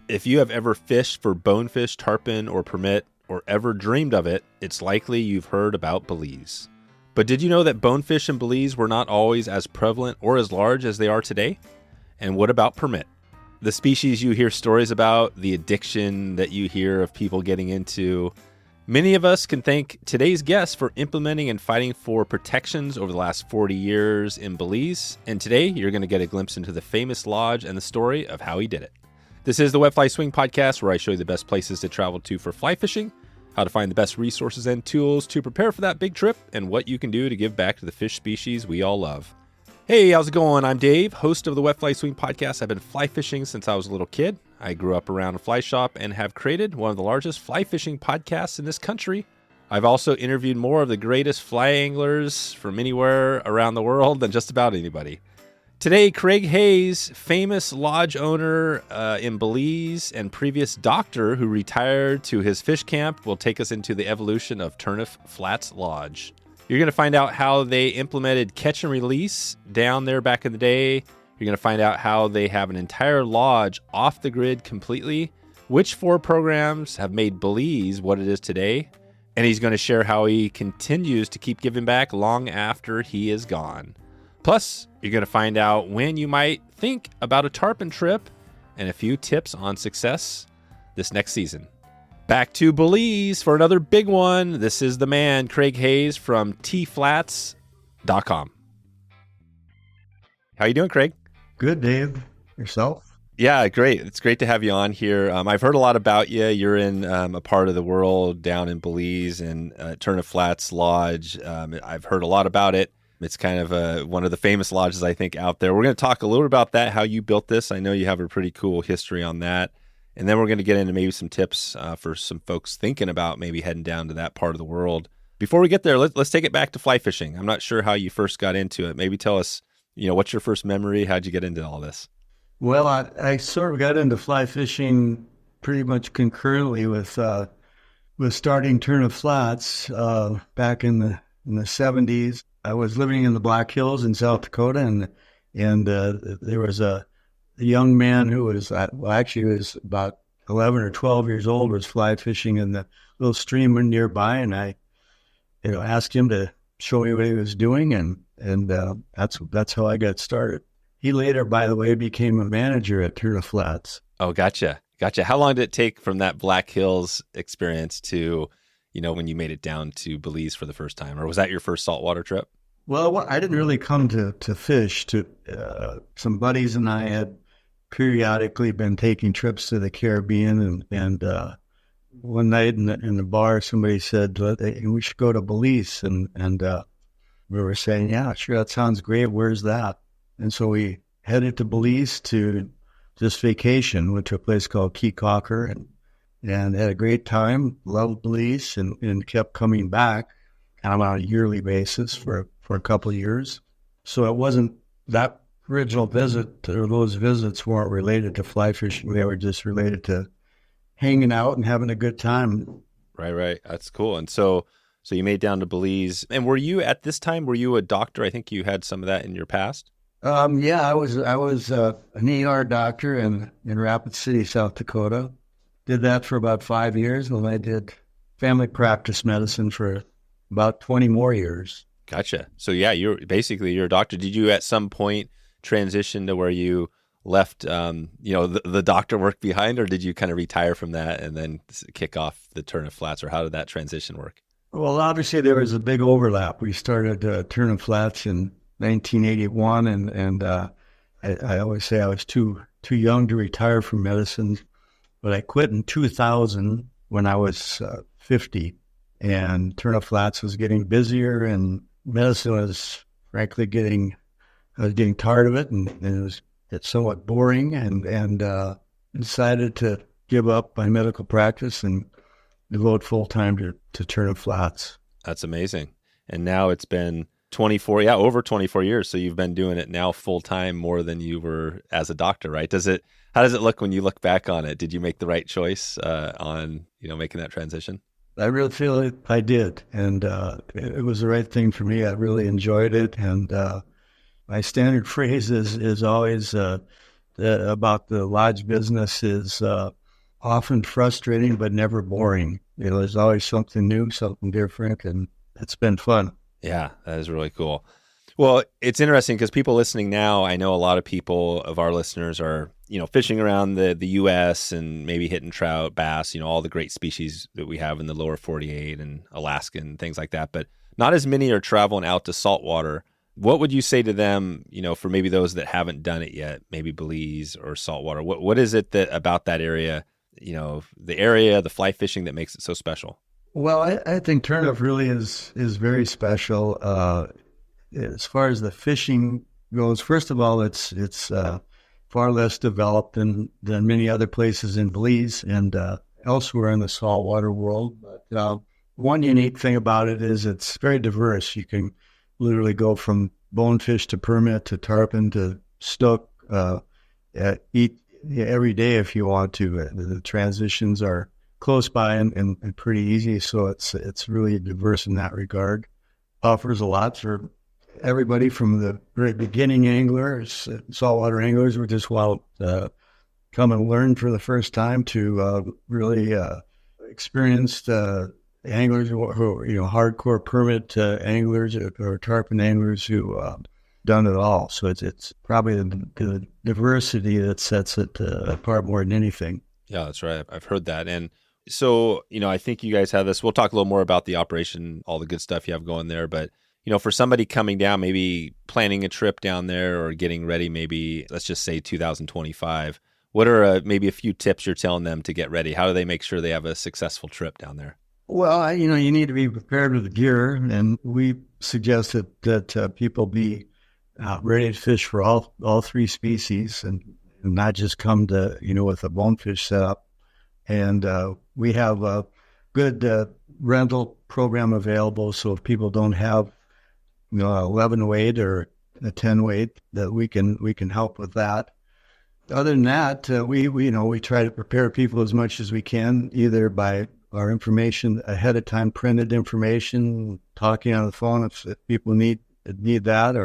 If you have ever fished for bonefish, tarpon, or permit, or ever dreamed of it, it's likely you've heard about Belize. But did you know that bonefish in Belize were not always as prevalent or as large as they are today? And what about permit? The species you hear stories about, the addiction that you hear of people getting into. Many of us can thank today's guest for implementing and fighting for protections over the last 40 years in Belize. And today, you're going to get a glimpse into the famous lodge and the story of how he did it. This is the Wet Fly Swing Podcast, where I show you the best places to travel to for fly fishing, how to find the best resources and tools to prepare for that big trip, and what you can do to give back to the fish species we all love. Hey, how's it going? I'm Dave, host of the Wet Fly Swing Podcast. I've been fly fishing since I was a little kid. I grew up around a fly shop and have created one of the largest fly fishing podcasts in this country. I've also interviewed more of the greatest fly anglers from anywhere around the world than just about anybody. Today, Craig Hayes, famous lodge owner in Belize and previous doctor who retired to his fish camp, will take us into the evolution of Turneffe Flats Lodge. You're going to find out how they implemented catch and release down there back in the day. You're going to find out how they have an entire lodge off the grid completely, which 4 programs have made Belize what it is today, and he's going to share how he continues to keep giving back long after he is gone. Plus, you're going to find out when you might think about a tarpon trip and a few tips on success this next season. Back to Belize for another big one. This is the man, Craig Hayes from tflats.com. How you doing, Craig? Good, Dave. Yourself? Yeah, great. It's great to have you on here. I've heard a lot about you. You're in a part of the world down in Belize and Turneffe Flats Lodge. I've heard a lot about it. It's kind of one of the famous lodges, I think, out there. We're going to talk a little about that, how you built this. I know you have a pretty cool history on that. And then we're going to get into maybe some tips for some folks thinking about maybe heading down to that part of the world. Before we get there, let's take it back to fly fishing. I'm not sure how you first got into it. Maybe tell us, what's your first memory? How'd you get into all this? Well, I sort of got into fly fishing pretty much concurrently with starting Turneffe Flats back in the 70s. I was living in the Black Hills in South Dakota, and there was a young man who was, he was about 11 or 12 years old, was fly fishing in the little stream nearby, and I, asked him to show me what he was doing, and that's how I got started. He later, by the way, became a manager at Turneffe Flats. Oh, gotcha. How long did it take from that Black Hills experience to, when you made it down to Belize for the first time? Or was that your first saltwater trip? Well, I didn't really come to fish. Some buddies and I had periodically been taking trips to the Caribbean, and one night in the bar, somebody said, we should go to Belize. And we were saying, yeah, sure, that sounds great. Where's that? And so we headed to Belize to just vacation. Went to a place called Key Cocker and had a great time. Loved Belize and kept coming back kind of on a yearly basis for a couple of years. So it wasn't that original visit, or those visits weren't related to fly fishing. They were just related to hanging out and having a good time. Right. That's cool. And so you made it down to Belize. And were you a doctor? I think you had some of that in your past. Yeah, I was an ER doctor in Rapid City, South Dakota. Did that for about 5 years, and I did family practice medicine for about 20 more years. Gotcha. So yeah, you're a doctor. Did you at some point transition to where you left, the doctor work behind, or did you kind of retire from that and then kick off the Turneffe Flats, or how did that transition work? Well, obviously there was a big overlap. We started Turneffe Flats in 1981, and I always say I was too young to retire from medicine, but I quit in 2000 when I was 50, and Turneffe Flats was getting busier, and medicine was frankly I was getting tired of it, and it's somewhat boring, and decided to give up my medical practice and devote full time to Turneffe Flats. That's amazing. And now it's been over 24 years. So you've been doing it now full time more than you were as a doctor, right? How does it look when you look back on it? Did you make the right choice on making that transition? I really feel I did, and it was the right thing for me. I really enjoyed it, and my standard phrase is always about the lodge business is often frustrating, but never boring. There's always something new, something different, and it's been fun. Yeah, that is really cool. Well, it's interesting because people listening now, I know a lot of people of our listeners are, fishing around the U.S. and maybe hitting trout, bass, all the great species that we have in the lower 48 and Alaska and things like that. But not as many are traveling out to saltwater. What would you say to them, for maybe those that haven't done it yet, maybe Belize or saltwater? What is it that about that area, the area, the fly fishing that makes it so special? Well, I think Turneffe really is very special. As far as the fishing goes, first of all, it's far less developed than many other places in Belize and elsewhere in the saltwater world. But one unique thing about it is it's very diverse. You can literally go from bonefish to permit to tarpon to stook, eat every day if you want to. The transitions are close by and pretty easy, so it's really diverse in that regard. Offers a lot for everybody from the very beginning anglers, saltwater anglers who just want to come and learn for the first time to really experienced anglers who hardcore permit anglers or tarpon anglers who done it all. So it's probably the diversity that sets it apart more than anything. Yeah, that's right. I've heard that. And so, I think you guys have this. We'll talk a little more about the operation, all the good stuff you have going there. But, for somebody coming down, maybe planning a trip down there or getting ready, maybe let's just say 2025, what are maybe a few tips you're telling them to get ready? How do they make sure they have a successful trip down there? Well, you need to be prepared with the gear. And we suggest that people be ready to fish for all three species and not just come to, with a bonefish setup. And we have a good rental program available. So if people don't have, 11 weight or a 10 weight, that we can help with that. Other than that, we try to prepare people as much as we can, either by our information ahead of time, printed information, talking on the phone if people need that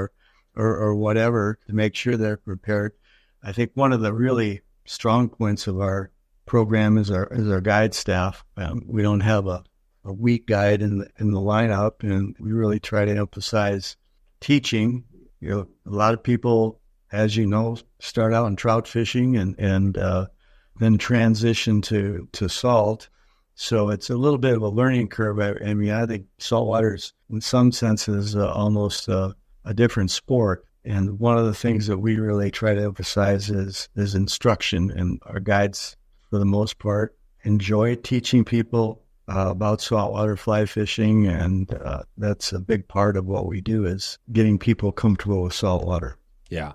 or whatever to make sure they're prepared. I think one of the really strong points of our program is our guide staff. We don't have a weak guide in the lineup, and we really try to emphasize teaching. A lot of people, as you know, start out in trout fishing and then transition to salt. So it's a little bit of a learning curve. I mean, I think saltwater is, in some senses, almost a different sport. And one of the things that we really try to emphasize is instruction. And our guides, for the most part, enjoy teaching people about saltwater fly fishing. And that's a big part of what we do, is getting people comfortable with saltwater. Yeah.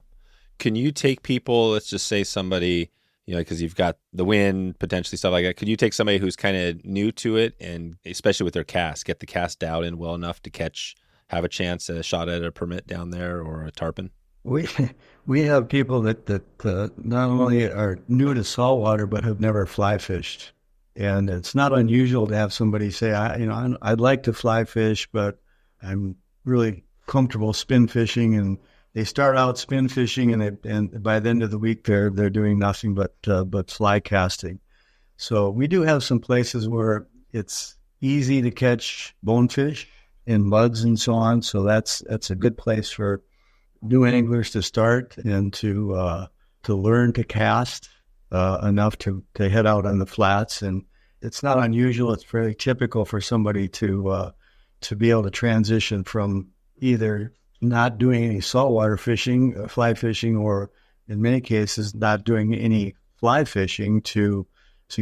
Can you take people, let's just say somebody, because you've got the wind, potentially stuff like that. Could you take somebody who's kind of new to it, and especially with their cast, get the cast dialed in well enough to have a chance at a shot at a permit down there or a tarpon? We have people that not only are new to saltwater but have never fly fished, and it's not unusual to have somebody say, I'd like to fly fish, but I'm really comfortable spin fishing, and they start out spin fishing, and by the end of the week they're doing nothing but fly casting. So we do have some places where it's easy to catch bonefish in muds and so on. So that's a good place for new anglers to start and to learn to cast enough to head out on the flats. And it's not unusual. It's fairly typical for somebody to be able to transition from either not doing any saltwater fishing, fly fishing, or in many cases not doing any fly fishing to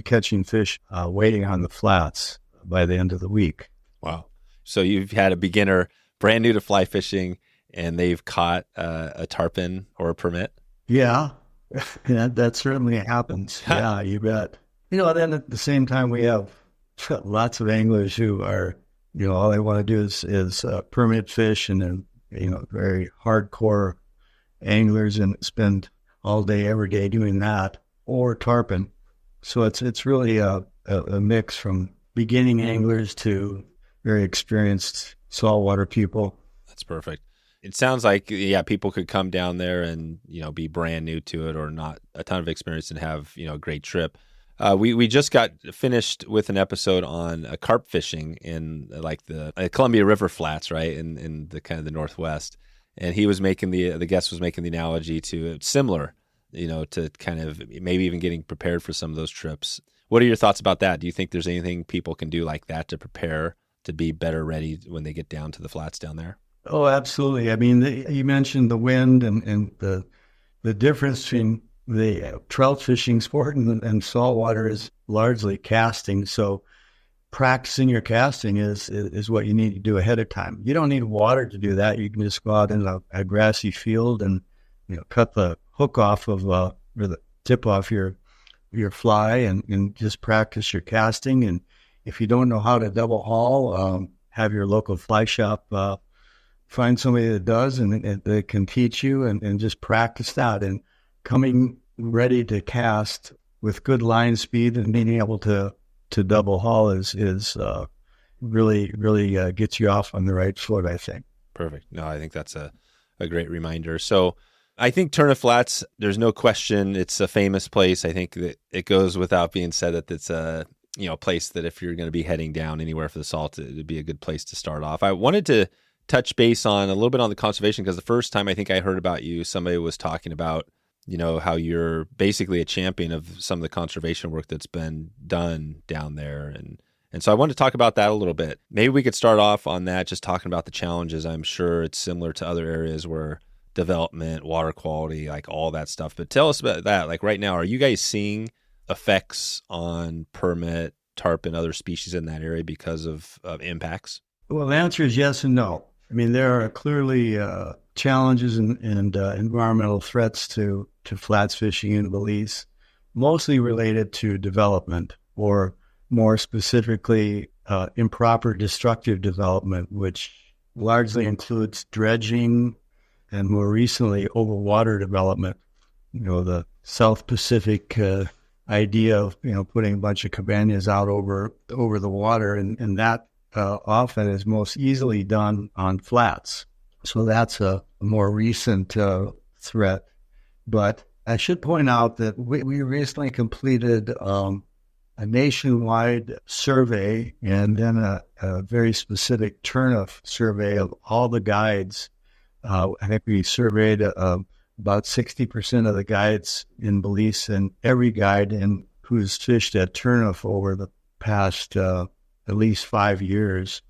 catching fish waiting on the flats by the end of the week. Wow. So you've had a beginner brand new to fly fishing, and they've caught a tarpon or a permit? Yeah, that certainly happens. Yeah, you bet. Then at the same time, we have lots of anglers who are, all they want to do is permit fish, and then, very hardcore anglers and spend all day, every day doing that, or tarpon. So it's really a mix from beginning anglers to very experienced saltwater people. That's perfect. It sounds like, people could come down there and, be brand new to it or not a ton of experience and have, a great trip. We just got finished with an episode on carp fishing in like the Columbia River flats, right, in the kind of the Northwest, and he was making the guest was making the analogy to similar, to kind of maybe even getting prepared for some of those trips. What are your thoughts about that? Do you think there's anything people can do like that to prepare to be better ready when they get down to the flats down there? Oh, absolutely. I mean, you mentioned the wind and the difference between the trout fishing sport and saltwater is largely casting. So practicing your casting is what you need to do ahead of time. You don't need water to do that. You can just go out in a grassy field and cut the hook off of or the tip off your fly and just practice your casting. And if you don't know how to double haul, have your local fly shop find somebody that does and that can teach you and just practice that. And coming ready to cast with good line speed and being able to double haul is really gets you off on the right foot, I think. Perfect. No, I think that's a great reminder. So I think Turneffe Flats, there's no question, it's a famous place. I think that it goes without being said that it's a place that if you're going to be heading down anywhere for the salt, it would be a good place to start off. I wanted to touch base on a little bit on the conservation because the first time I think I heard about you, somebody was talking about how you're basically a champion of some of the conservation work that's been done down there. And so I wanted to talk about that a little bit. Maybe we could start off on that, just talking about the challenges. I'm sure it's similar to other areas where development, water quality, like all that stuff. But tell us about that. Like right now, are you guys seeing effects on permit, tarpon, other species in that area because of impacts? Well, the answer is yes and no. I mean, there are clearly challenges and environmental threats to flats fishing in Belize, mostly related to development, or more specifically, improper destructive development, which largely includes dredging and more recently overwater development. The South Pacific idea of putting a bunch of cabanas out over the water, and that often is most easily done on flats. So that's a more recent threat. But I should point out that we recently completed a nationwide survey and then a very specific Turneffe survey of all the guides. I think we surveyed about 60% of the guides in Belize, and every guide who's fished at Turneffe over the past at least 5 years.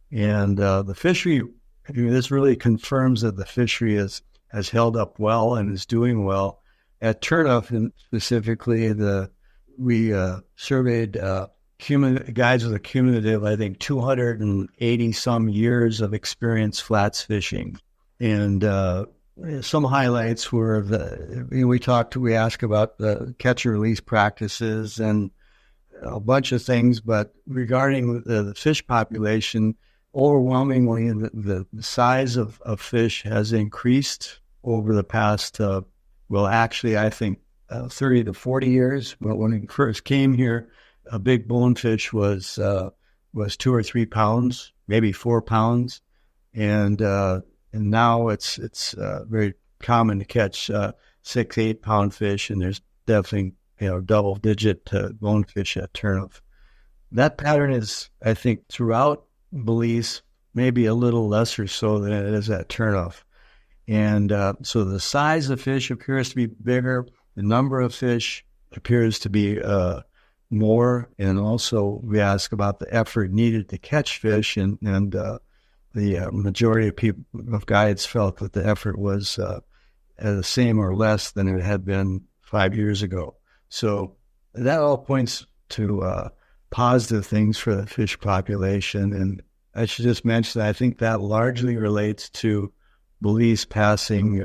And the fishery, this really confirms that the fishery has held up well and is doing well. At Turneffe, and specifically, we surveyed guides with a cumulative, I think, 280 some years of experience flats fishing. And some highlights were we asked about the catch and release practices and a bunch of things, but regarding the fish population, overwhelmingly the size of fish has increased over the past, actually, I think 30 to 40 years. But when we first came here, a big bonefish was 2 or 3 pounds, maybe 4 pounds, and now it's very common to catch 6, 8 pound fish, and there's definitely double digit bonefish at Turneffe. That pattern is, I think, throughout Belize, maybe a little lesser so than it is at Turneffe. And so the size of fish appears to be bigger. The number of fish appears to be more. And also we ask about the effort needed to catch fish. And the majority of guides felt that the effort was the same or less than it had been 5 years ago. So that all points to positive things for the fish population. And I should just mention, I think that largely relates to Belize passing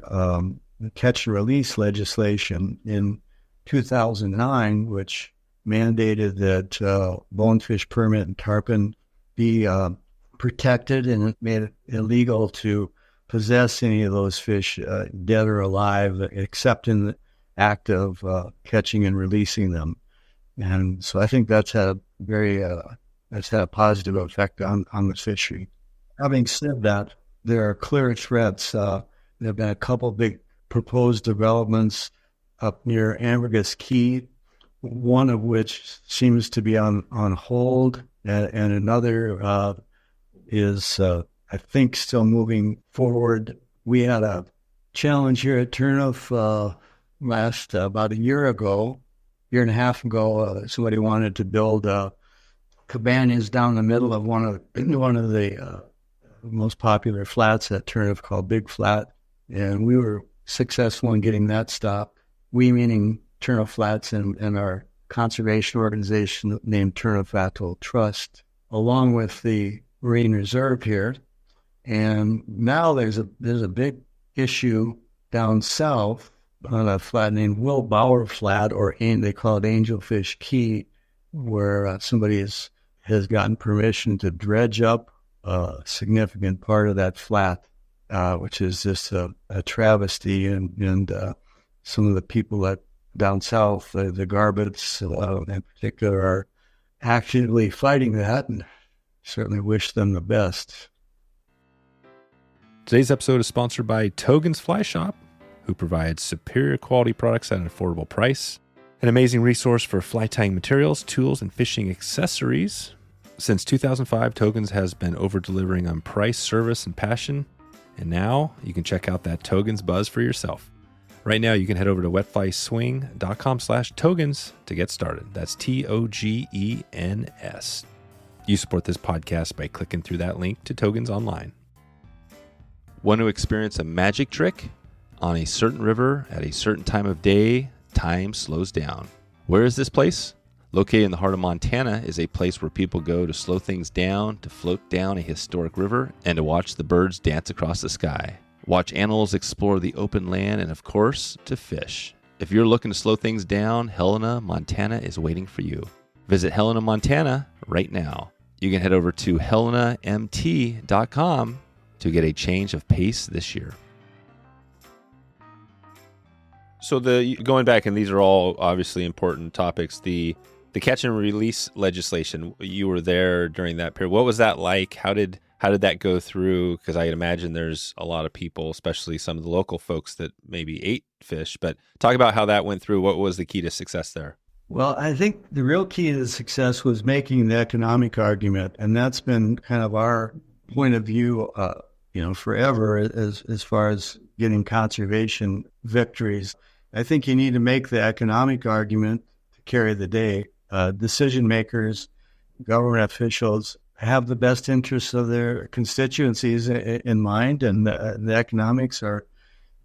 catch and release legislation in 2009, which mandated that bonefish, permit, and tarpon be protected, and it made it illegal to possess any of those fish, dead or alive, except in the act of catching and releasing them. And so I think that's had a positive effect on the fishery. Having said that, there are clear threats. There have been a couple big proposed developments up near Ambergris Key, one of which seems to be on hold, and another is, I think, still moving forward. We had a challenge here at Turneffe last about a year and a half ago. Somebody wanted to build cabanas down the middle of one of the most popular flats at Turneffe called Big Flat, and we were successful in getting that stopped. We meaning Turneffe Flats and our conservation organization named Turneffe Atoll Trust, along with the Marine Reserve here. And now there's a big issue down south on a flat named Will Bauer Flat, or they call it Angelfish Key, where somebody has gotten permission to dredge up a significant part of that flat, which is just a travesty. And some of the people that down south, the Garbets in particular, are actively fighting that, and certainly wish them the best. Today's episode is sponsored by Togen's Fly Shop, who provides superior quality products at an affordable price. An amazing resource for fly tying materials, tools, and fishing accessories. Since 2005, Togen's has been over-delivering on price, service, and passion. And now you can check out that Togen's buzz for yourself. Right now, you can head over to wetflyswing.com/Togens to get started. That's TOGENS. You support this podcast by clicking through that link to Togen's online. Want to experience a magic trick? On a certain river at a certain time of day, time slows down. Where is this place? Located in the heart of Montana is a place where people go to slow things down, to float down a historic river, and to watch the birds dance across the sky. Watch animals explore the open land, and of course, to fish. If you're looking to slow things down, Helena, Montana is waiting for you. Visit Helena, Montana right now. You can head over to helenamt.com to get a change of pace this year. So going back, and these are all obviously important topics, the catch and release legislation, you were there during that period. What was that like? How did that go through? Because I imagine there's a lot of people, especially some of the local folks, that maybe ate fish. But talk about how that went through. What was the key to success there? Well, I think the real key to success was making the economic argument, and that's been kind of our point of view, forever as far as getting conservation victories. I think you need to make the economic argument to carry the day. Decision makers, government officials have the best interests of their constituencies in mind, and the economics are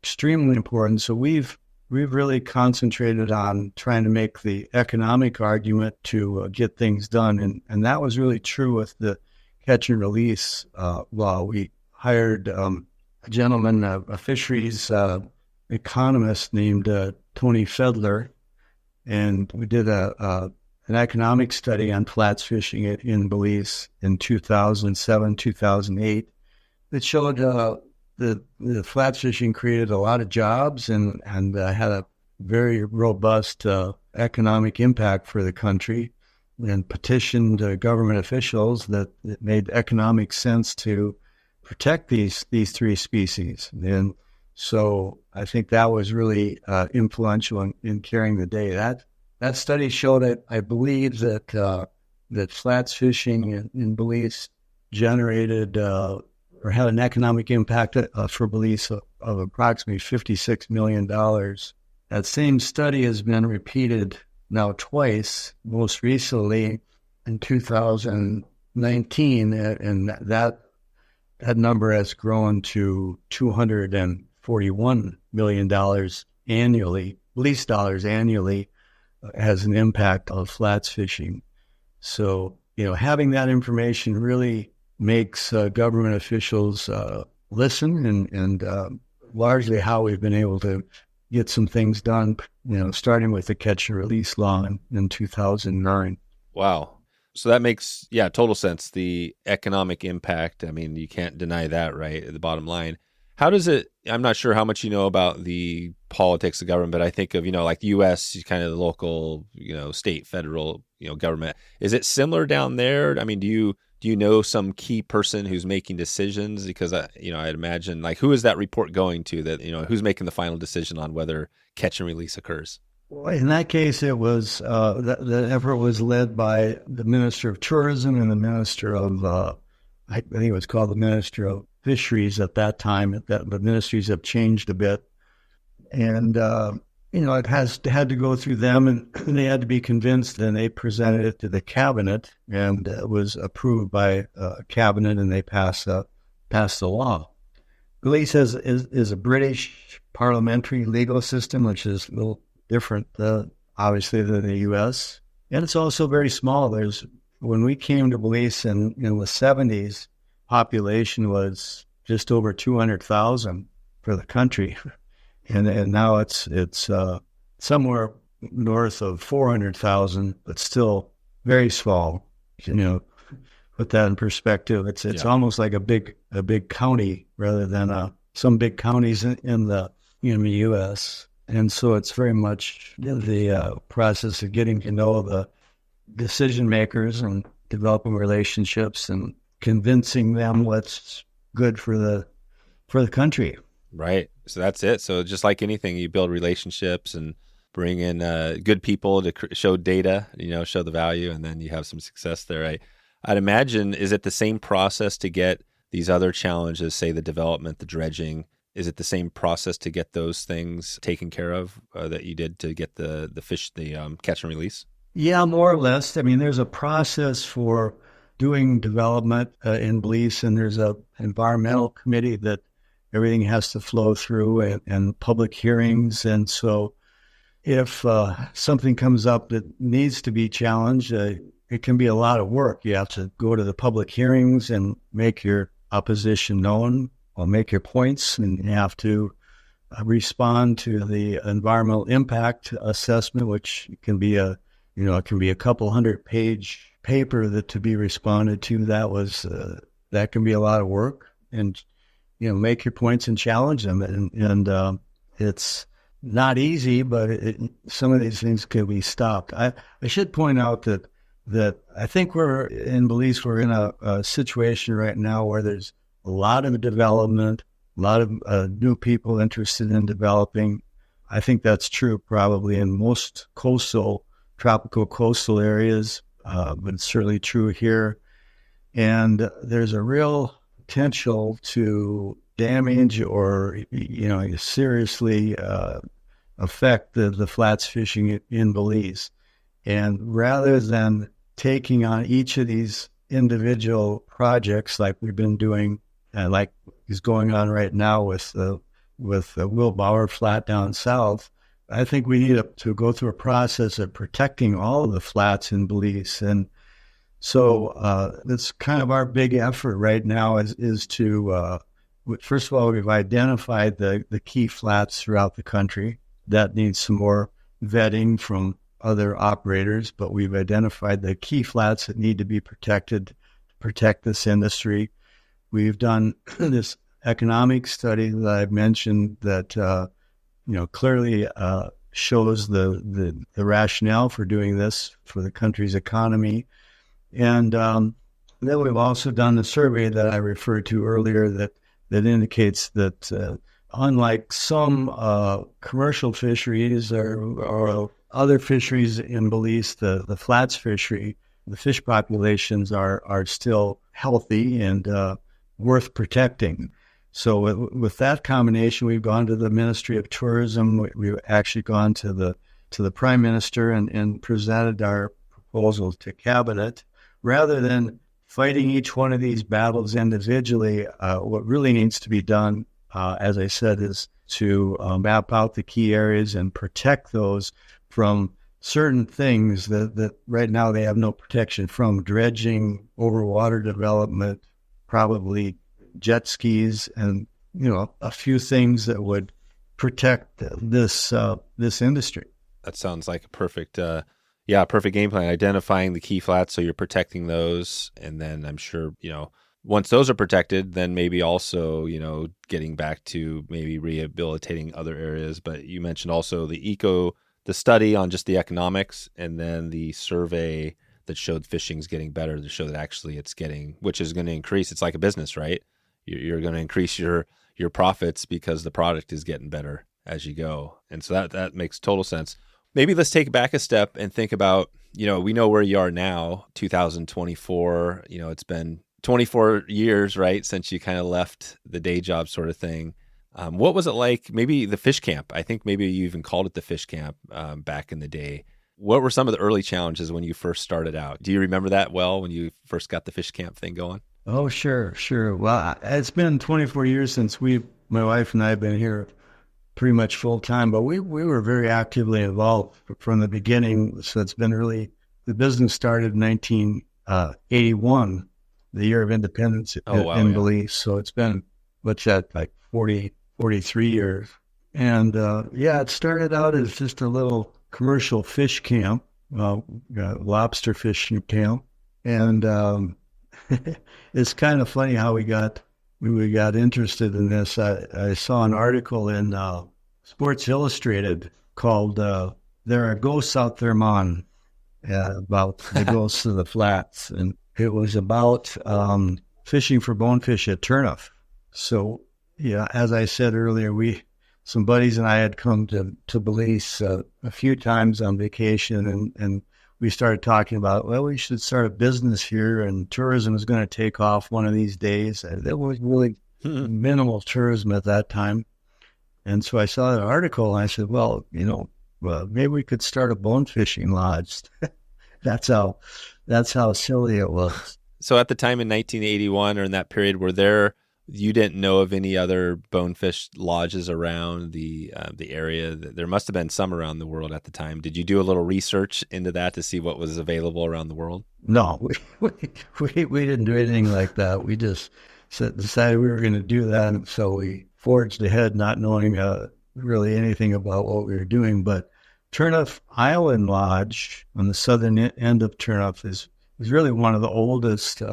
extremely important. So we've really concentrated on trying to make the economic argument to get things done, and that was really true with the catch and release law. We hired a gentleman, a fisheries economist named Tony Fedler, and we did an economic study on flats fishing in Belize in 2007, 2008 that showed the flats fishing created a lot of jobs and had a very robust economic impact for the country, and petitioned government officials that it made economic sense to protect these three species. And so I think that was really influential in carrying the day. That study showed that I believe that flats fishing in Belize generated or had an economic impact for Belize of approximately $56 million. That same study has been repeated now twice, most recently in 2019, and that number has grown to $241 million annually, Belize dollars annually, has an impact on flats fishing. So, having that information really makes government officials listen, and largely how we've been able to get some things done, starting with the catch and release law in 2009. Wow. So that makes, total sense. The economic impact, I mean, you can't deny that, right? At the bottom line. How does it, I'm not sure how much you know about the politics of government, but I think of, like the U.S., kind of the local, state, federal, government. Is it similar down there? I mean, do you know some key person who's making decisions? Because, I'd imagine, who is that report going to that, who's making the final decision on whether catch and release occurs? Well, in that case, it was the effort was led by the Minister of Tourism and the Minister of I think it was called the Minister of Fisheries at that time. The ministries have changed a bit, and it had to go through them, and they had to be convinced. And they presented it to the cabinet, and it was approved by cabinet, and they passed the law. Belize is a British parliamentary legal system, which is a little different, obviously, than the U.S. And it's also very small. When we came to Belize in the 70s, population was just over 200,000 for the country, and now it's somewhere north of 400,000, but still very small. Put that in perspective. It's almost like a big county rather than some big counties in the U.S. And so it's very much the process of getting to know the decision makers and developing relationships and convincing them what's good for the country. Right. So that's it. So just like anything, you build relationships and bring in good people to show data, show the value, and then you have some success there. I'd imagine, is it the same process to get these other challenges, say the development, the dredging? Is it the same process to get those things taken care of that you did to get the fish, the catch and release? Yeah, more or less. I mean, there's a process for doing development in Belize, and there's an environmental committee that everything has to flow through, and public hearings. And so if something comes up that needs to be challenged, it can be a lot of work. You have to go to the public hearings and make your opposition known or make your points, and you have to respond to the environmental impact assessment, which can be a couple 100-page paper to be responded to. That can be a lot of work, and make your points and challenge them, and it's not easy, but some of these things can be stopped. I should point out that I think we're in Belize. We're in a situation right now where there's a lot of development, a lot of new people interested in developing. I think that's true probably in most tropical coastal areas, but it's certainly true here. And there's a real potential to damage or seriously affect the flats fishing in Belize. And rather than taking on each of these individual projects like we've been doing, like is going on right now with Will Bauer Flat down south, I think we need to go through a process of protecting all of the flats in Belize. And so that's kind of our big effort right now is to, first of all, we've identified the key flats throughout the country. That needs some more vetting from other operators, but we've identified the key flats that need to be protected to protect this industry. We've done this economic study that I've mentioned that clearly shows the rationale for doing this for the country's economy. And then we've also done the survey that I referred to earlier that indicates that unlike some commercial fisheries or other fisheries in Belize, the flats fishery, the fish populations are still healthy and worth protecting. So with that combination, we've gone to the Ministry of Tourism. We've actually gone to the Prime Minister and presented our proposals to Cabinet. Rather than fighting each one of these battles individually, what really needs to be done, as I said, is to map out the key areas and protect those from certain things that right now they have no protection from: dredging, overwater development, probably jet skis, and a few things that would protect this industry. That sounds like a perfect game plan. Identifying the key flats, so you're protecting those, and then I'm sure once those are protected, then maybe also getting back to maybe rehabilitating other areas. But you mentioned also the study on just the economics, and then the survey that showed fishing's getting better to show that actually it's getting, which is going to increase. It's like a business, right? You're going to increase your profits because the product is getting better as you go. And so that makes total sense. Maybe let's take back a step and think about, we know where you are now, 2024. It's been 24 years, right, since you kind of left the day job sort of thing. What was it like? Maybe the fish camp. I think maybe you even called it the fish camp back in the day. What were some of the early challenges when you first started out? Do you remember that well when you first got the fish camp thing going? Oh, sure. Well, it's been 24 years since my wife and I have been here pretty much full time, but we were very actively involved from the beginning. So it's been the business started in 1981, the year of independence in Belize. So it's been, what's that, like 43 years. And it started out as just a little commercial fish camp, lobster fishing camp. And it's kind of funny how we got interested in this. I saw an article in Sports Illustrated called "There Are Ghosts Out There, Mon," about the ghosts of the flats, and it was about fishing for bonefish at Turneffe. So, as I said earlier, some buddies and I had come to Belize a few times on vacation, and we started talking about, well, we should start a business here, and tourism is going to take off one of these days. There was really minimal tourism at that time. And so I saw that article, and I said, well, maybe we could start a bone fishing lodge. That's how silly it was. So at the time in 1981 or in that period, you didn't know of any other bonefish lodges around the area? There must have been some around the world at the time. Did you do a little research into that to see what was available around the world? No, we didn't do anything like that. We just decided we were going to do that, and so we forged ahead, not knowing really anything about what we were doing. But Turneffe Island Lodge on the southern end of Turneffe is really one of the oldest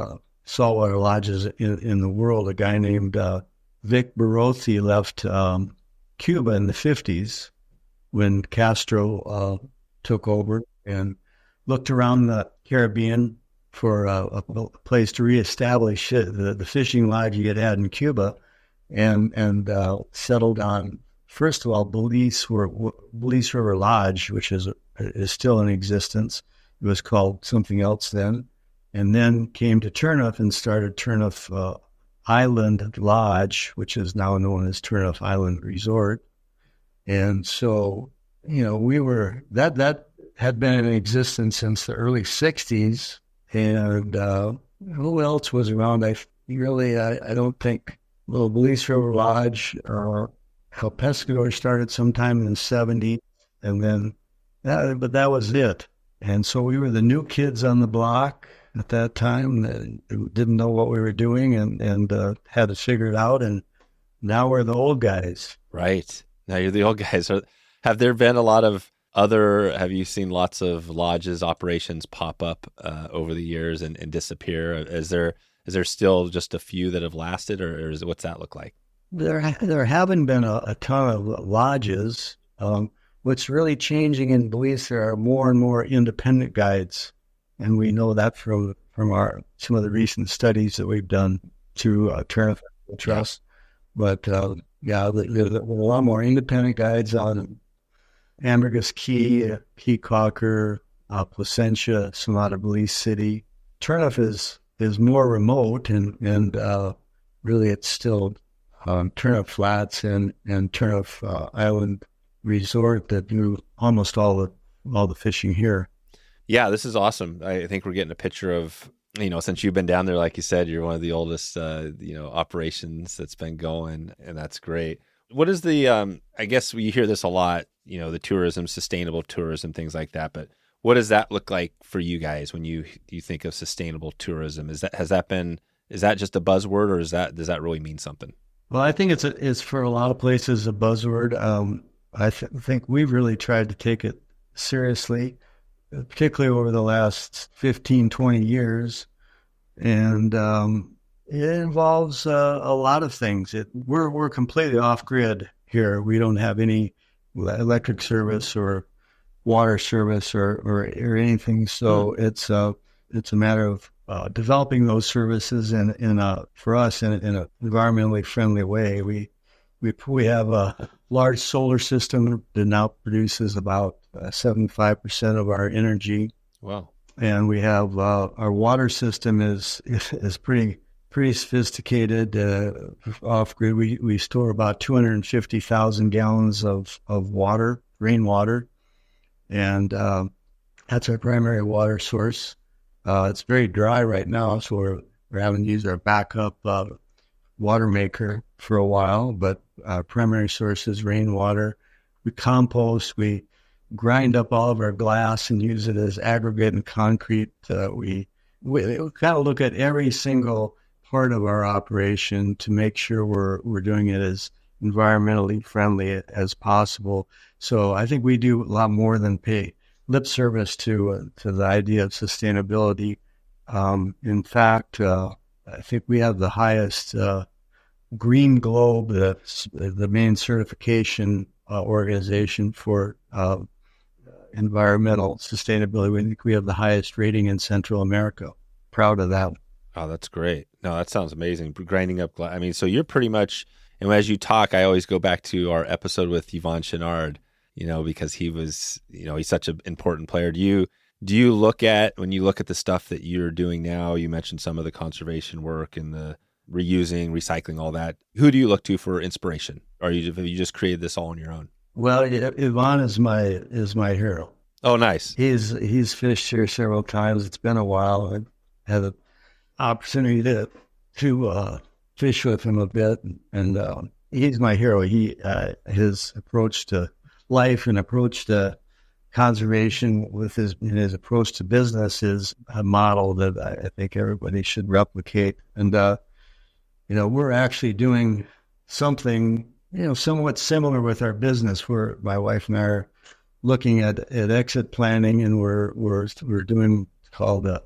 saltwater lodges in the world. A guy named Vic Barothy left Cuba in the 50s when Castro took over, and looked around the Caribbean for a place to reestablish the fishing lodge he had in Cuba, and settled on, first of all, Belize River Lodge, which is still in existence. It was called something else then. And then came to Turneffe and started Turneffe Island Lodge, which is now known as Turneffe Island Resort. And so, that had been in existence since the early 60s. And who else was around? I don't think little Belize River Lodge or El Pescador started sometime in the 70s. And then, but that was it. And so we were the new kids on the block at that time that didn't know what we were doing and had to figure it out. And now we're the old guys. Right. Now you're the old guys. Have there been have you seen lots of lodges, operations pop up over the years and disappear? Is there still just a few that have lasted, or what's that look like? There haven't been a ton of lodges. What's really changing in Belize, there are more and more independent guides. And we know that from some of the recent studies that we've done through Turneffe Atoll Trust. But there's a lot more independent guides on Ambergris Key, Key Cocker, Placentia, some out of Belize City. Turneffe is more remote, and really it's still Turneffe Flats and Turneffe Island Resort that do almost all the fishing here. Yeah, this is awesome. I think we're getting a picture of, since you've been down there, like you said, you're one of the oldest, operations that's been going, and that's great. What is the, I guess we hear this a lot, the tourism, sustainable tourism, things like that, but what does that look like for you guys when you think of sustainable tourism? Is that just a buzzword, or does that really mean something? Well, I think it's for a lot of places a buzzword. I think we've really tried to take it seriously, particularly over the last 15, 20 years. And it involves a lot of things. We're completely off-grid here. We don't have any electric service or water service or anything. So it's a matter of developing those services for us in an environmentally friendly way. We have a large solar system that now produces about 75% of our energy. Wow. And we have our water system is pretty sophisticated. Off grid, we store about 250,000 gallons of water, rainwater, and that's our primary water source. It's very dry right now, so we're having to use our backup water maker for a while. But our primary source is rainwater. We compost. We grind up all of our glass and use it as aggregate and concrete. We kind of look at every single part of our operation to make sure we're doing it as environmentally friendly as possible. So I think we do a lot more than pay lip service to the idea of sustainability. In fact, I think we have the highest Green Globe, the main certification organization for environmental sustainability. We think we have the highest rating in Central America. Proud of that. Oh, that's great. No, that sounds amazing. Grinding up glass. I mean, so you're pretty much, and as you talk, I always go back to our episode with Yvon Chouinard, because he was, he's such an important player. Do you look at, when you look at the stuff that you're doing now, you mentioned some of the conservation work and the reusing, recycling, all that. Who do you look to for inspiration? Or have you just created this all on your own? Well, Yvon is my hero. Oh, nice. He's fished here several times. It's been a while. I had an opportunity to fish with him a bit, and he's my hero. His approach to life and approach to conservation with his approach to business is a model that I think everybody should replicate. And we're actually doing something somewhat similar with our business, where my wife and I are looking at exit planning, and we're doing called a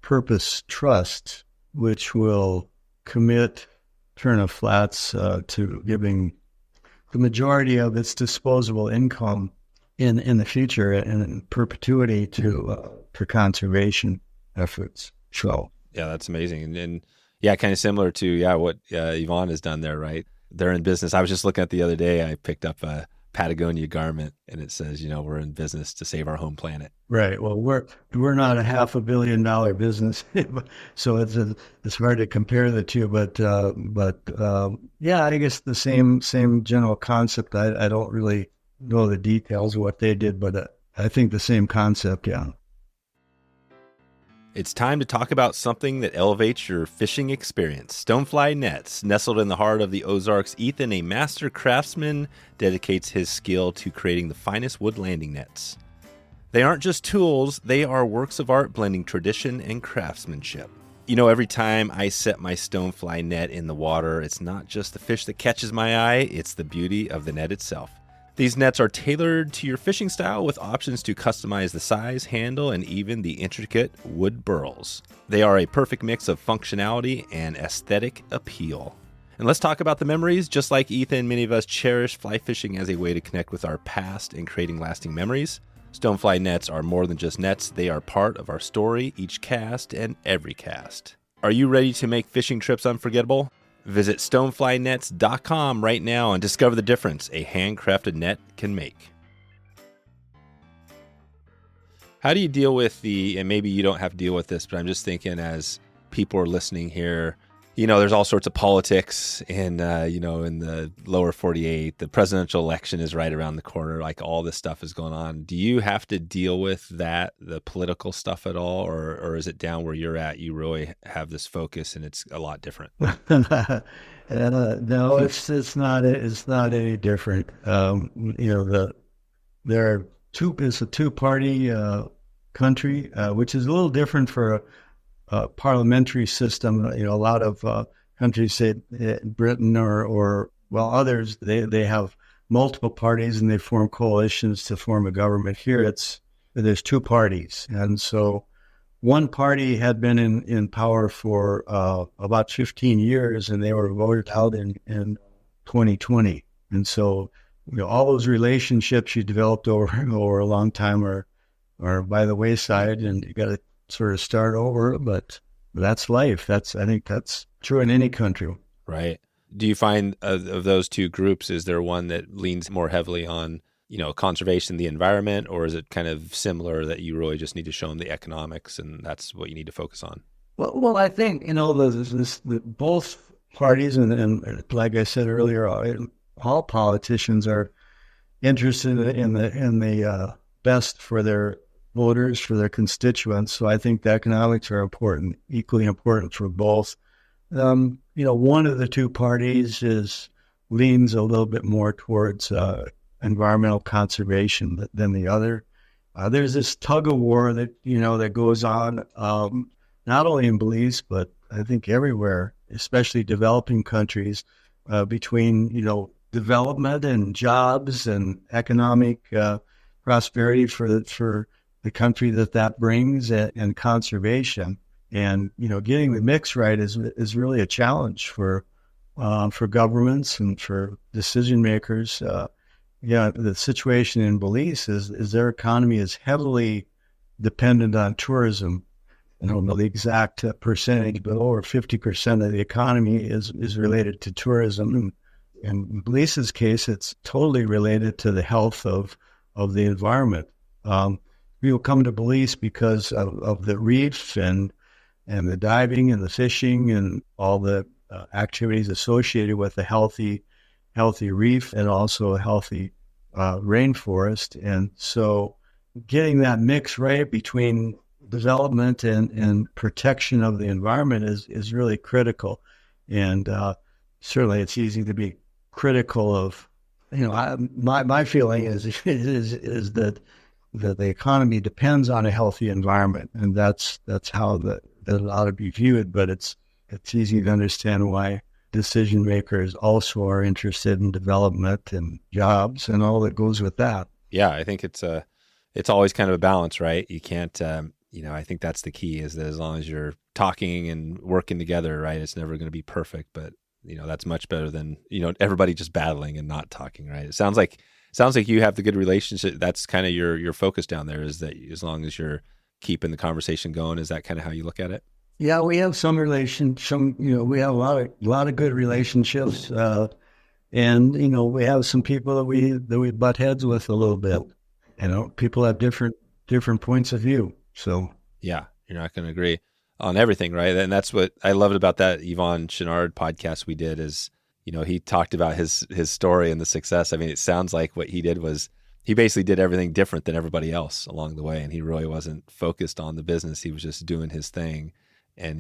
purpose trust, which will commit Turneffe Flats to giving the majority of its disposable income in the future and in perpetuity for conservation efforts. So yeah, that's amazing, and yeah, kind of similar to what Yvon has done there, right? They're in business. I was just looking at the other day, I picked up a Patagonia garment and it says, we're in business to save our home planet. Right. Well, we're not a $500 million business, so it's hard to compare the two. But yeah, I guess the same general concept. I don't really know the details of what they did, but I think the same concept. Yeah. It's time to talk about something that elevates your fishing experience. Stonefly nets. Nestled in the heart of the Ozarks, Ethan, a master craftsman, dedicates his skill to creating the finest wood landing nets. They aren't just tools, they are works of art blending tradition and craftsmanship. Every time I set my stonefly net in the water, it's not just the fish that catches my eye, it's the beauty of the net itself. These nets are tailored to your fishing style with options to customize the size, handle, and even the intricate wood burls. They are a perfect mix of functionality and aesthetic appeal. And let's talk about the memories. Just like Ethan, many of us cherish fly fishing as a way to connect with our past and creating lasting memories. Stonefly nets are more than just nets. They are part of our story, each cast and every cast. Are you ready to make fishing trips unforgettable? Visit stoneflynets.com right now and discover the difference a handcrafted net can make. How do you deal with and maybe you don't have to deal with this, but I'm just thinking as people are listening here, there's all sorts of politics in the lower 48. The presidential election is right around the corner. Like all this stuff is going on. Do you have to deal with the political stuff at all? Or is it down where you're at? You really have this focus and it's a lot different. No, it's not any different. It's a two-party country, which is a little different for a parliamentary system. A lot of countries, say Britain or others, they have multiple parties and they form coalitions to form a government. Here, there's two parties, and so one party had been in power for about 15 years, and they were voted out in 2020. And so, all those relationships you developed over a long time are by the wayside, and you got to sort of start over. But that's life. I think that's true in any country. Right. Do you find of those two groups, is there one that leans more heavily on conservation of the environment, or is it kind of similar that you really just need to show them the economics and that's what you need to focus on? Well, I think, both parties, and like I said earlier, all politicians are interested in the best for their voters, for their constituents. So I think the economics are important, equally important for both. One of the two parties leans a little bit more towards environmental conservation than the other. There's this tug of war that goes on, not only in Belize, but I think everywhere, especially developing countries, between, development and jobs and economic prosperity for the country that brings, and conservation. And, getting the mix right is really a challenge for governments and for decision makers. The situation in Belize is their economy is heavily dependent on tourism. I don't know the exact percentage, but over 50% of the economy is related to tourism. And in Belize's case, it's totally related to the health of the environment. People come to Belize because of the reef and the diving and the fishing and all the activities associated with a healthy reef and also a healthy rainforest. And so getting that mix right between development and protection of the environment is really critical. And certainly it's easy to be critical of, my feeling is that the economy depends on a healthy environment, and that's how that ought to be viewed. But it's easy to understand why decision makers also are interested in development and jobs and all that goes with that. Yeah, I think it's always kind of a balance, right? You can't, I think that's the key, is that as long as you're talking and working together, right, it's never going to be perfect, but that's much better than, everybody just battling and not talking, right? It sounds like you have the good relationship. That's kind of your focus down there, is that as long as you're keeping the conversation going, is that kind of how you look at it? Yeah, we have we have a lot of good relationships, and we have some people that we butt heads with a little bit. People have different points of view. So yeah, you're not going to agree on everything, right? And that's what I loved about that Yvon Chouinard podcast we did, is he talked about his story and the success. I mean, it sounds like what he did was he basically did everything different than everybody else along the way, and he really wasn't focused on the business. He was just doing his thing. And,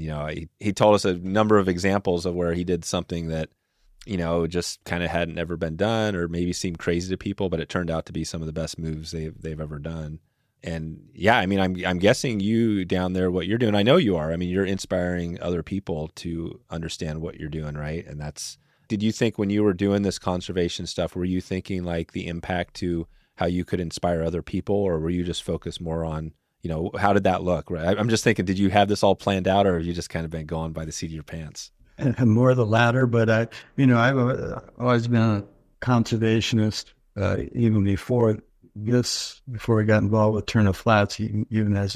he told us a number of examples of where he did something that, just kind of hadn't ever been done, or maybe seemed crazy to people, but it turned out to be some of the best moves they've ever done. And yeah, I mean, I'm guessing you down there, what you're doing, I know you are. I mean, you're inspiring other people to understand what you're doing, right? And did you think when you were doing this conservation stuff, were you thinking like the impact to how you could inspire other people, or were you just focused more on, how did that look? Right? I'm just thinking, did you have this all planned out, or have you just kind of been going by the seat of your pants? And more the latter, but I've always been a conservationist, even before we got involved with Turneffe Flats, even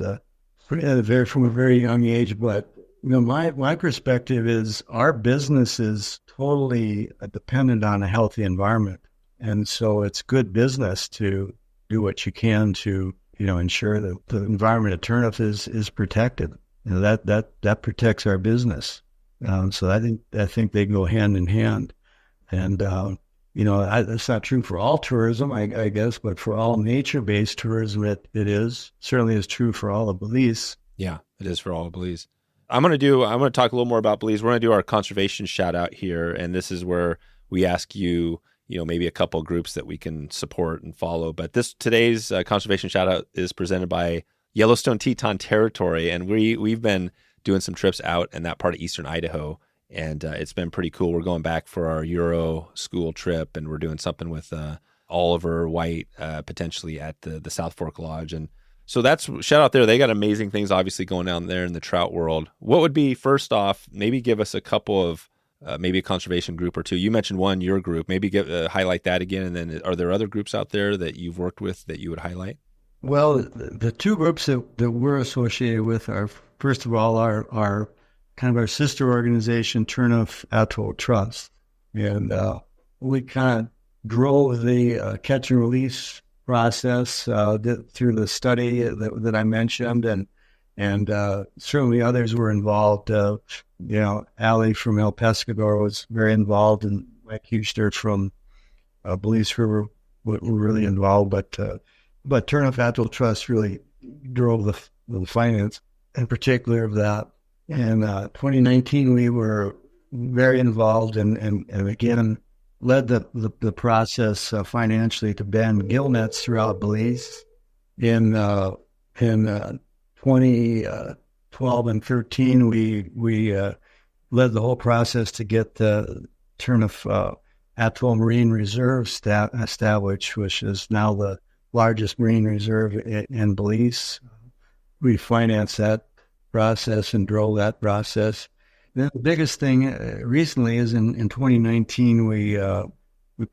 from a very young age. But my perspective is our business is totally dependent on a healthy environment, and so it's good business to do what you can to ensure that the environment at Turneffe is protected. That protects our business. So I think they go hand in hand, and that's not true for all tourism, I guess, but for all nature-based tourism, it certainly is true for all of Belize. Yeah, it is for all of Belize. I'm going to talk a little more about Belize. We're going to do our conservation shout out here, and this is where we ask you, maybe a couple groups that we can support and follow. But today's conservation shout out is presented by Yellowstone Teton Territory, and we've been doing some trips out in that part of eastern Idaho, and it's been pretty cool. We're going back for our Euro school trip, and we're doing something with Oliver White potentially at the South Fork Lodge. And so that's shout out there. They got amazing things obviously going down there in the trout world. What would be, first off, maybe give us a couple of maybe a conservation group or two. You mentioned one, your group. Maybe highlight that again, and then are there other groups out there that you've worked with that you would highlight? Well, the two groups that we're associated with are, first of all, our kind of our sister organization, Turneffe Atoll Trust. And we kind of drove the catch and release process through the study that I mentioned, and certainly others were involved. Ali from El Pescador was very involved, and Mike Huster from Belize River were really involved. But Turneffe Atoll Trust really drove the finance, in particular of that. In 2019, we were very involved and again led the process financially to ban gill nets throughout Belize. In 2012 and 13, we led the whole process to get the Turneffe Atoll Marine Reserve established, which is now the largest marine reserve in Belize. We financed that process and drove that process. Then the biggest thing recently is in 2019, we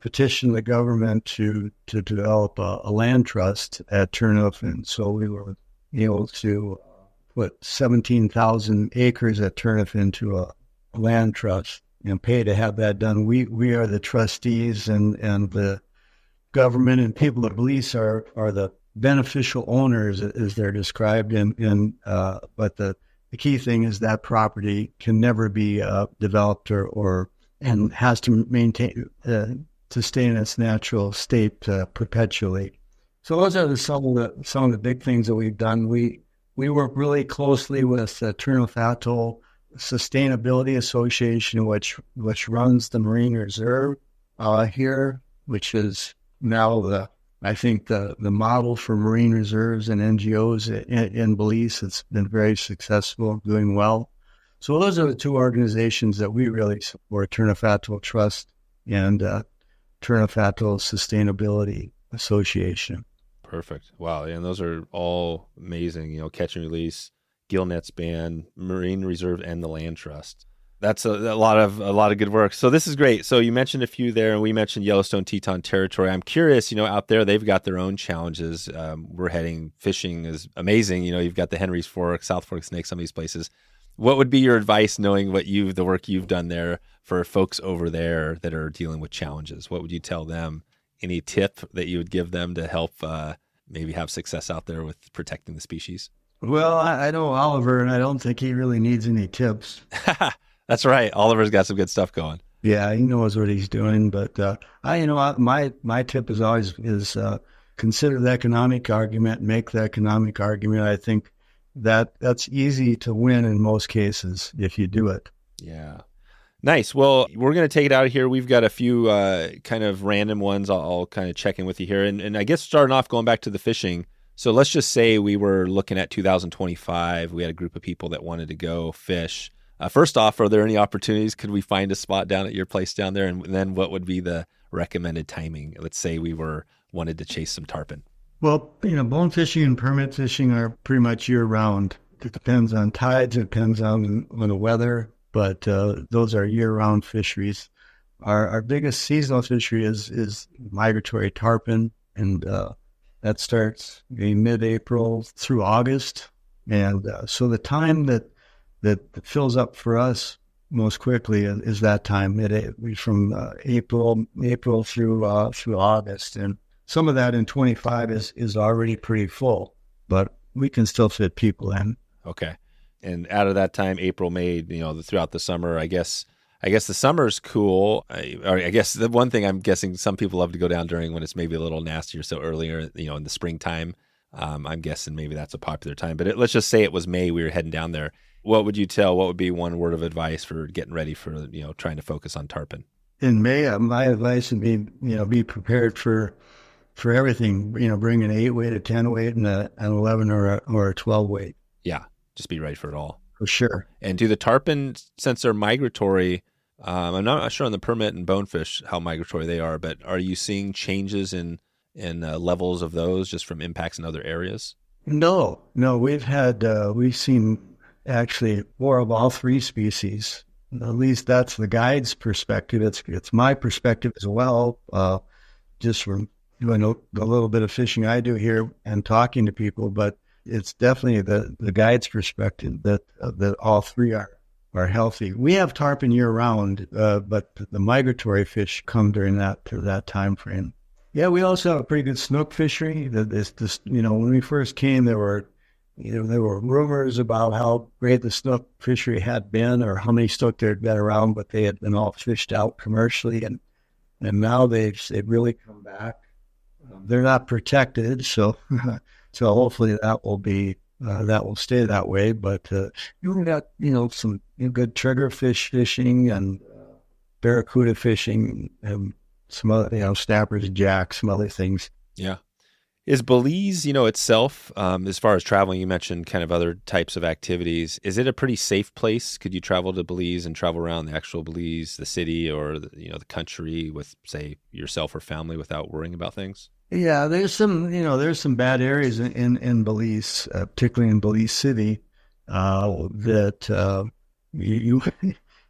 petitioned the government to develop a land trust at Turneffe, and so we were able to put 17,000 acres at Turneffe into a land trust and pay to have that done. We are the trustees, and the government and people of Belize are the beneficial owners, as they're described. But the key thing is that property can never be developed and has to maintain to stay in its natural state perpetually. So those are some of the big things that we've done. We work really closely with the Turneffe Atoll Sustainability Association, which runs the Marine Reserve here, which is now I think the model for marine reserves and NGOs in Belize. It's been very successful, doing well. So those are the two organizations that we really support: Turneffe Atoll Trust and Turneffe Atoll Sustainability Association. Perfect. Wow. And those are all amazing, catch and release, gill nets ban, marine reserve, and the land trust. That's a lot of good work. So this is great. So you mentioned a few there, and we mentioned Yellowstone Teton territory. I'm curious, out there they've got their own challenges. Fishing is amazing. You've got the Henry's Fork, South Fork Snake, some of these places. What would be your advice, knowing the work you've done there, for folks over there that are dealing with challenges? What would you tell them? Any tip that you would give them to help maybe have success out there with protecting the species? Well, I know Oliver, and I don't think he really needs any tips. That's right. Oliver's got some good stuff going. Yeah, he knows what he's doing. But my tip is always consider the economic argument, make the economic argument. I think that's easy to win in most cases if you do it. Yeah. Nice. Well, we're going to take it out of here. We've got a few kind of random ones. I'll kind of check in with you here. And I guess starting off, going back to the fishing. So let's just say we were looking at 2025. We had a group of people that wanted to go fish. First off, are there any opportunities? Could we find a spot down at your place down there? And then what would be the recommended timing? Let's say we wanted to chase some tarpon. Well, bone fishing and permit fishing are pretty much year round. It depends on tides. It depends on the weather. But those are year-round fisheries. Our biggest seasonal fishery is migratory tarpon, and that starts in mid-April through August. And so the time that fills up for us most quickly is that time, from April through August. And some of that in 25 is already pretty full, but we can still fit people in. Okay. And out of that time, April, May, throughout the summer, I guess the summer's cool. I guess the one thing I'm guessing some people love to go down during when it's maybe a little nastier. So earlier, in the springtime, I'm guessing maybe that's a popular time. But let's just say it was May, we were heading down there. What would be one word of advice for getting ready for, trying to focus on tarpon? In May, my advice would be prepared for everything. Bring an 8-weight, a 10-weight, and an 11 or a 12-weight. Yeah. Just be ready for it all. For sure. And do the tarpon, since they're migratory, I'm not sure on the permit and bonefish how migratory they are, but are you seeing changes in levels of those just from impacts in other areas? No, we've seen actually more of all three species. At least that's the guide's perspective. It's my perspective as well, just from doing a little bit of fishing I do here and talking to people, but it's definitely the guide's perspective that all three are healthy. We have tarpon year round, but the migratory fish come during that time frame. Yeah, we also have a pretty good snook fishery. That is this, when we first came, there were rumors about how great the snook fishery had been, or how many snook there had been around, but they had been all fished out commercially, and now they've really come back. They're not protected, so so hopefully that will stay that way. But you got some good triggerfish fishing and barracuda fishing and some other snappers, jacks, some other things. Yeah. Is Belize, itself, as far as traveling, you mentioned kind of other types of activities. Is it a pretty safe place? Could you travel to Belize and travel around the actual Belize, the city, or the country with, say, yourself or family without worrying about things? Yeah, there's some bad areas in Belize, particularly in Belize City, that you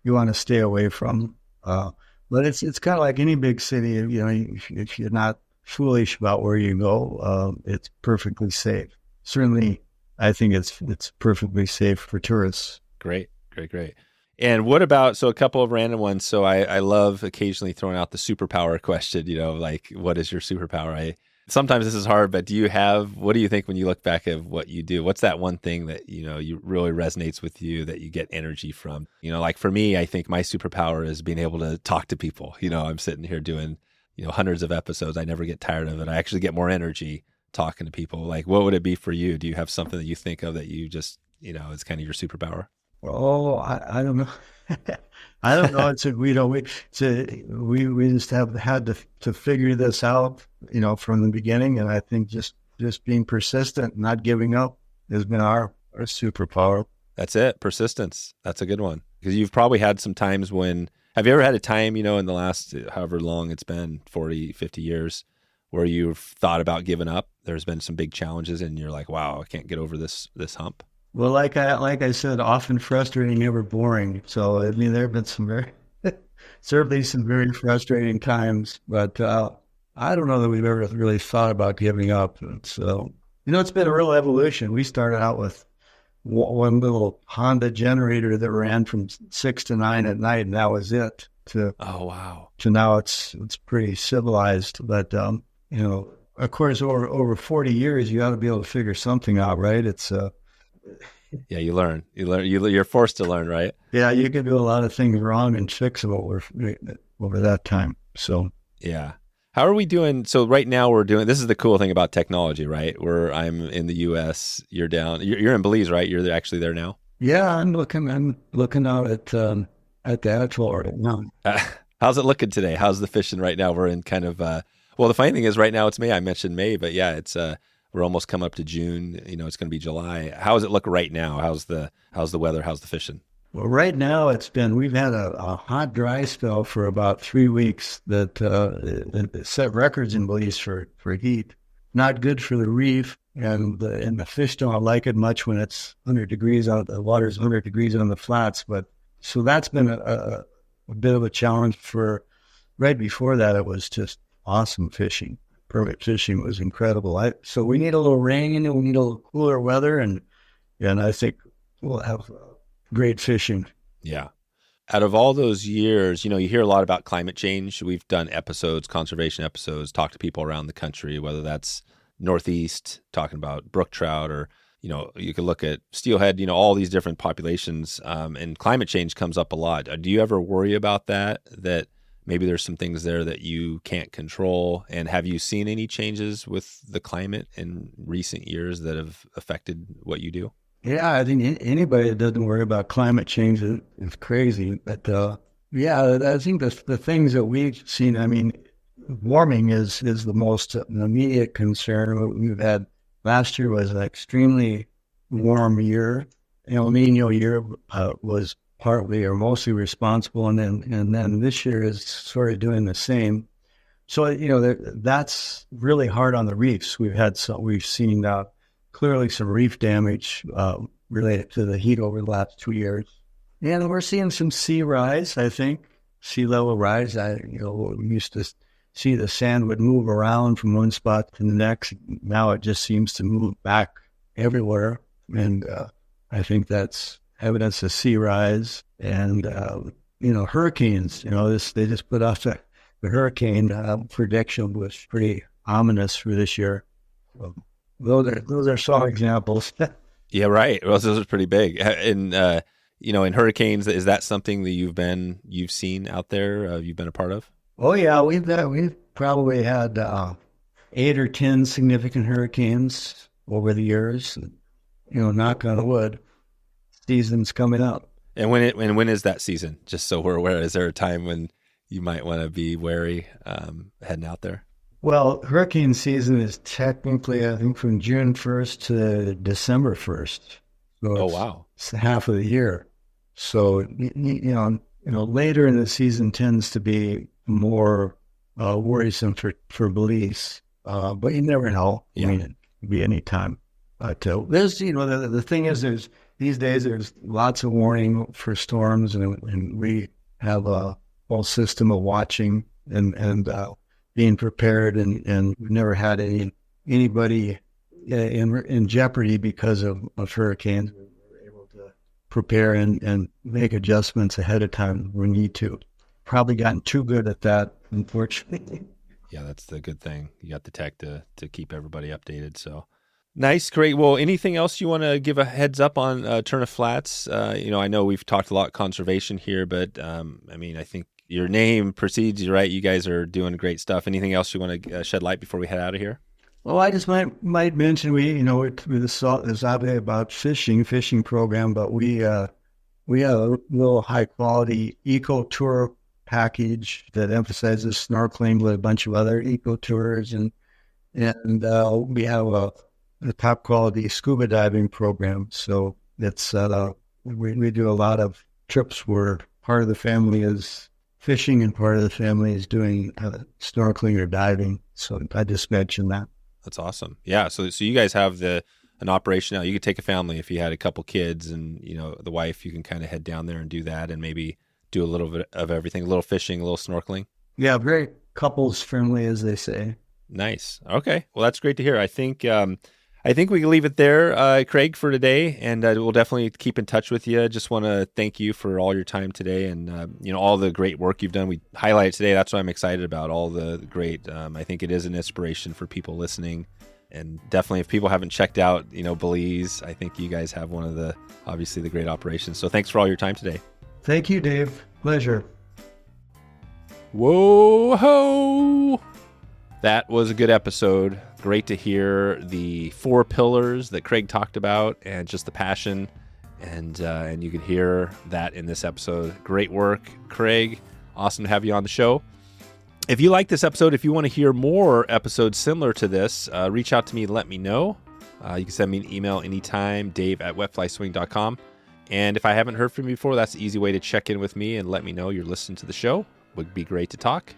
you want to stay away from. But it's kind of like any big city. If you're not foolish about where you go, it's perfectly safe. Certainly, I think it's perfectly safe for tourists. Great. And what about, so a couple of random ones. So I love occasionally throwing out the superpower question, like what is your superpower? Sometimes this is hard, but what do you think when you look back at what you do? What's that one thing that, you really resonates with you, that you get energy from? Like for me, I think my superpower is being able to talk to people. I'm sitting here doing, hundreds of episodes. I never get tired of it. I actually get more energy talking to people. Like, what would it be for you? Do you have something that you think of that you just, is kind of your superpower? Oh, I don't know. I don't know. We just have had to figure this out, from the beginning. And I think just being persistent, not giving up, has been our superpower. That's it. Persistence. That's a good one. Because you've probably had some times have you ever had a time, in the last, however long it's been, 40, 50 years, where you've thought about giving up? There's been some big challenges and you're like, wow, I can't get over this hump. Well, like I said, often frustrating, never boring. So, there have been certainly some very frustrating times, but I don't know that we've ever really thought about giving up. And so, it's been a real evolution. We started out with one little Honda generator that ran from 6 to 9 at night, and that was it. Oh, wow. To now it's pretty civilized. But, of course, over 40 years, you ought to be able to figure something out, right? It's yeah, you learn. You're forced to learn, right? Yeah, you can do a lot of things wrong and fix them over that time. So yeah. How are we doing? So right now this is the cool thing about technology, right? I'm in the U.S., you're down. You're in Belize, right? You're actually there now? Yeah, I'm looking out at the atoll right now. How's it looking today? How's the fishing right now? We're in kind of the funny thing is right now it's May. I mentioned May, but yeah, it's we're almost come up to June. It's going to be July. How does it look right now? How's the weather? How's the fishing? Well, right now we've had a hot, dry spell for about 3 weeks that it set records in Belize for heat. Not good for the reef, and the fish don't like it much when it's 100 degrees out. The water's 100 degrees on the flats, but so that's been a bit of a challenge. Right before that, it was just awesome fishing. Permit fishing was incredible. So we need a little rain, we need a little cooler weather, and I think we'll have great fishing. Yeah. Out of all those years, you hear a lot about climate change. We've done conservation episodes, talked to people around the country, whether that's Northeast, talking about brook trout, or, you could look at steelhead, all these different populations, and climate change comes up a lot. Do you ever worry about that maybe there's some things there that you can't control? And have you seen any changes with the climate in recent years that have affected what you do? Yeah, I think anybody that doesn't worry about climate change is crazy. But I think the things that we've seen, warming is the most immediate concern. We've had, last year was an extremely warm year. El Nino year was partly or mostly responsible, and then this year is sort of doing the same. So that's really hard on the reefs. We've seen clearly some reef damage related to the heat over the last 2 years, and we're seeing some sea rise. I think sea level rise. We used to see the sand would move around from one spot to the next. Now it just seems to move back everywhere, and I think that's evidence of sea rise. And hurricanes. They just put out hurricane prediction was pretty ominous for this year. So those are some examples. Yeah, right. Well, those are pretty big. And in hurricanes, is that something that you've seen out there? You've been a part of? Oh yeah, we've probably had 8 or 10 significant hurricanes over the years. Knock on wood, season's coming up. And when is that season? Just so we're aware, is there a time when you might want to be wary heading out there? Well, hurricane season is technically, I think, from June 1st to December 1st. So wow. It's half of the year. So, later in the season tends to be more worrisome for Belize. But you never know. Yeah. I mean, it could be any time. But there's, the thing is, these days there's lots of warning for storms, and we have a whole system of watching and being prepared, and we've never had anybody in jeopardy because of hurricanes. We were able to prepare and make adjustments ahead of time when we need to. Probably gotten too good at that, unfortunately. Yeah, that's the good thing. You got the tech to keep everybody updated. So nice, great. Well, anything else you want to give a heads up on Turneffe Flats? I know we've talked a lot conservation here, but I think your name precedes you, right? You guys are doing great stuff. Anything else you want to shed light before we head out of here? Well, I just might mention this is obviously about fishing program, but we have a little high quality eco tour package that emphasizes snorkeling with a bunch of other eco tours, and we have a top quality scuba diving program. So it's we do a lot of trips where part of the family is fishing and part of the family is doing snorkeling or diving. So I just mentioned that. That's awesome. Yeah. So you guys have an operation now. You could take a family if you had a couple kids and, the wife, you can kind of head down there and do that and maybe do a little bit of everything, a little fishing, a little snorkeling. Yeah. Very couples friendly, as they say. Nice. Okay. Well, that's great to hear. I think we can leave it there, Craig, for today, and we'll definitely keep in touch with you. Just want to thank you for all your time today and, all the great work you've done. We highlighted today. That's what I'm excited about, all the great. I think it is an inspiration for people listening. And definitely if people haven't checked out, Belize, I think you guys have one of obviously the great operations. So thanks for all your time today. Thank you, Dave. Pleasure. Whoa ho! That was a good episode. Great to hear the 4 pillars that Craig talked about and just the passion. And you could hear that in this episode. Great work, Craig. Awesome to have you on the show. If you like this episode, if you want to hear more episodes similar to this, reach out to me and let me know. You can send me an email anytime, dave@wetflyswing.com. And if I haven't heard from you before, that's the easy way to check in with me and let me know you're listening to the show. Would be great to talk.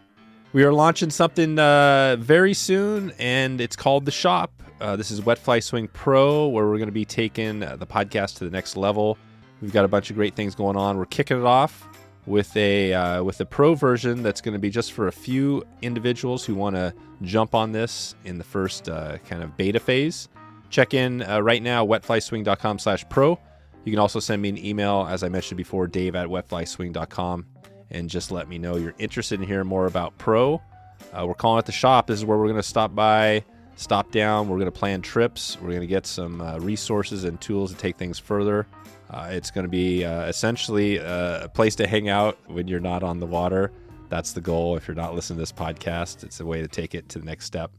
We are launching something very soon, and it's called The Shop. This is Wet Fly Swing Pro, where we're going to be taking the podcast to the next level. We've got a bunch of great things going on. We're kicking it off with a pro version that's going to be just for a few individuals who want to jump on this in the first kind of beta phase. Check in right now, wetflyswing.com/pro. You can also send me an email, as I mentioned before, dave@wetflyswing.com. And just let me know you're interested in hearing more about Pro. We're calling it The Shop. This is where we're going to stop by, stop down. We're going to plan trips. We're going to get some resources and tools to take things further. It's going to be essentially a place to hang out when you're not on the water. That's the goal. If you're not listening to this podcast, it's a way to take it to the next step.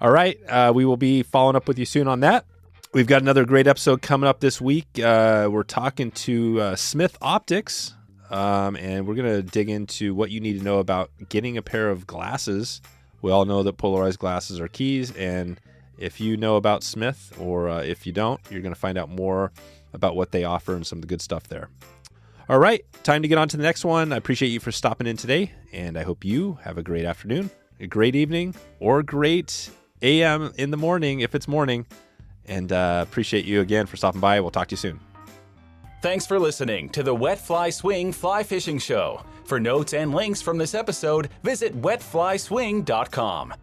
All right. We will be following up with you soon on that. We've got another great episode coming up this week. We're talking to Smith Optics. And we're going to dig into what you need to know about getting a pair of glasses. We all know that polarized glasses are keys, and if you know about Smith, or if you don't, you're going to find out more about what they offer and some of the good stuff there. All right, time to get on to the next one. I appreciate you for stopping in today, and I hope you have a great afternoon, a great evening, or a great AM in the morning if it's morning, and appreciate you again for stopping by. We'll talk to you soon. Thanks for listening to the Wet Fly Swing Fly Fishing Show. For notes and links from this episode, visit wetflyswing.com.